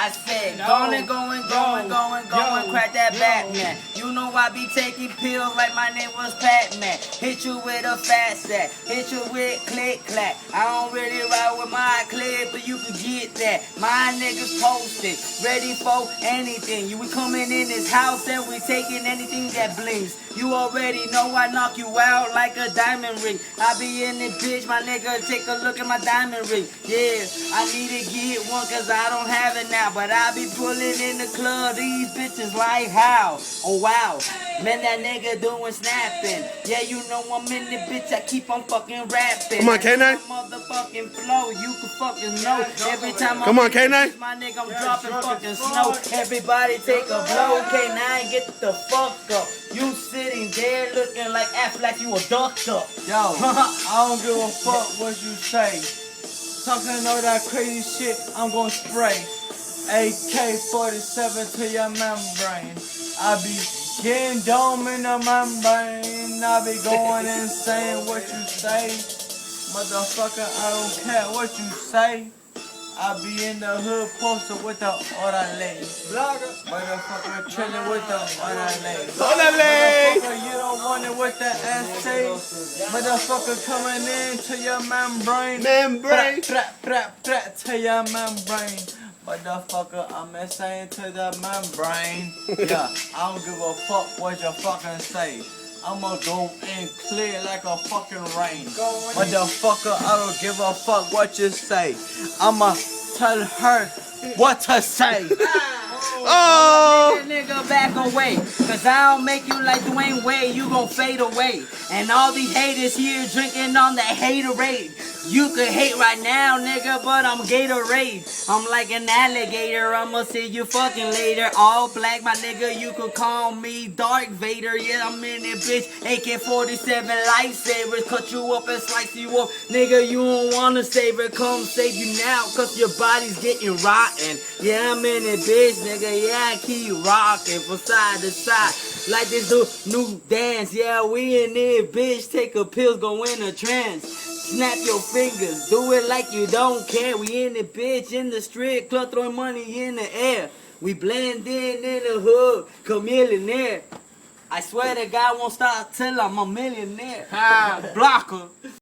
I said, going, crack that Batman. You know I be taking pills like my name was Batman. Hit you with a fat sack, hit you with click clack. I don't really ride with my clip, but you can get that. My niggas posted, ready for anything. You we coming in this house and we taking anything that blinks. You already know I knock you out like a diamond ring. I be in this bitch, my nigga, take a look at my diamond ring. Yeah, I need to get one cause I don't have it now. But I be pulling in the club, these bitches like how? Oh wow, man that nigga doing snapping. Yeah, you know I'm in the bitch, I keep on fucking rapping. Come on, K9. Motherfucking flow, you can fucking know. Every time Come on, K9. my nigga, I'm dropping fucking snow. Everybody take a blow, K9, get the fuck up. You sitting there looking like Affleck, you a doctor. Yo, I don't give a fuck what you say. Talking all that crazy shit, I'm gonna spray AK-47 to your membrane. I be getting dome in the membrane. I be going insane what you say. Motherfucker, I don't care what you say. I be in the hood posted with the orderly. Motherfucker chillin' with the orderly. Motherfucker, you don't want it with the ST. Motherfucker coming into your membrane. To your membrane. Motherfucker, I'm insane to the membrane. Yeah, I don't give a fuck what you fucking say. I'ma go in clear like a fucking rain. Motherfucker, I don't give a fuck what you say. I'ma tell her what to say. Oh, nigga, back away. Cause I don't make you like Dwayne Wade, you gon' fade away. And all these haters here drinking on the haterade. You could hate right now, nigga, but I'm Gatorade. I'm like an alligator, I'ma see you fucking later. All black, my nigga, you could call me Dark Vader. Yeah, I'm in it, bitch. AK-47 lifesavers, cut you up and slice you up. Nigga, you don't wanna save it, come save you now, cause your body's getting rotten. Yeah, I'm in it, bitch, nigga. Yeah, I keep rocking from side to side. Like this new dance. Yeah, we in it, bitch. Take a pill, go in a trance. Snap your fingers, do it like you don't care. We in the bitch, in the strip club, throwing money in the air. We blend in the hood, chameleonaire. I swear to God, won't stop till I'm a millionaire. Blocker.